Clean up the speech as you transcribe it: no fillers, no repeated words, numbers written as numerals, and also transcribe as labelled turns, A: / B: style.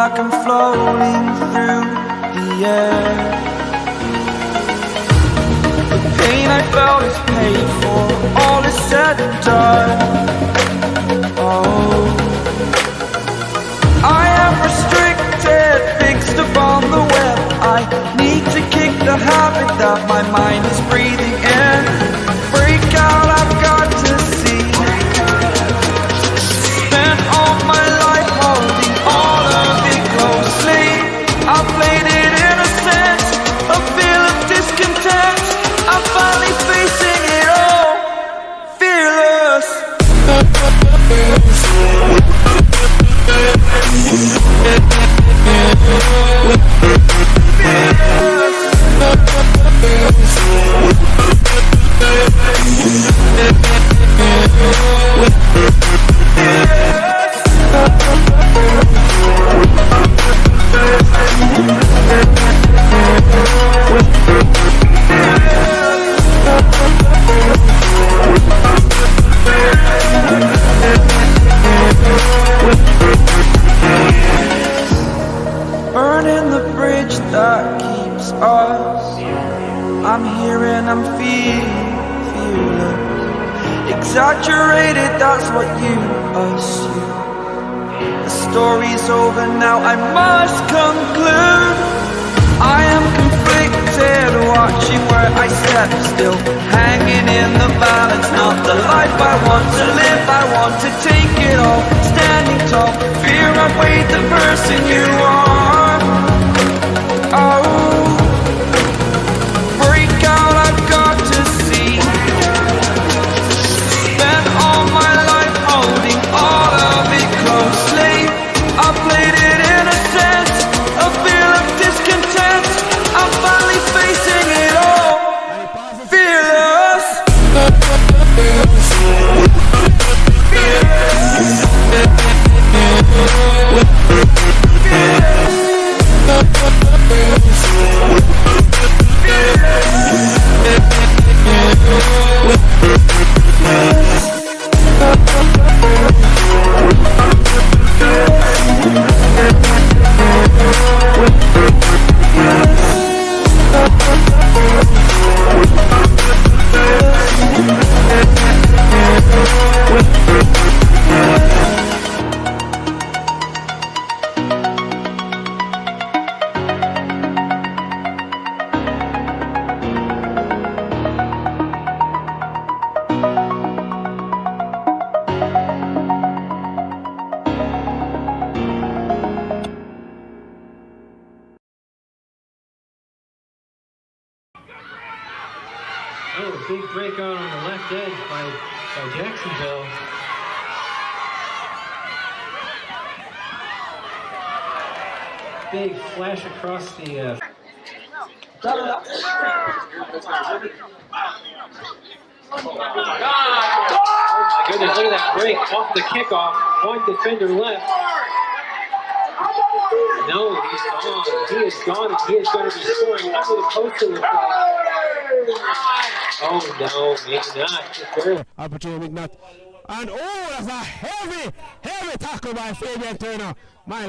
A: like I'm floating through the air. The pain I felt is paid for, all is said and done. Oh, I am restricted, fixed upon the web. I need to kick the habit that my mind is breathing in. Break out, I've got to see. Spent all my life holding all of it closely. I played it innocent, a feel of discontent. I'm finally facing it all, fearless. Burning the bridge that keeps us. I'm here and I'm fearless. Exaggerated, that's what you assume. The story's over now, I must conclude. I am conflicted, watching where I step still, hanging in the balance. Not the life I want to live, I want to take it all. Standing tall, fear I've weighed the person you are. Oh, break out, I've got to see. Spent all my life holding all of it closely. I played it innocent, a feel of discontent. I'm finally facing it all, fearless.
B: Oh, big break out on the left edge by Jacksonville. Big flash across the... Oh my goodness, look at that break off the kickoff. One defender left. No, he's gone. He is gone, and he is going to be scoring under the poster with that. Oh no, maybe not. Just barely.
C: Opportunity not. And oh, that's a heavy tackle by Fabion Turner. My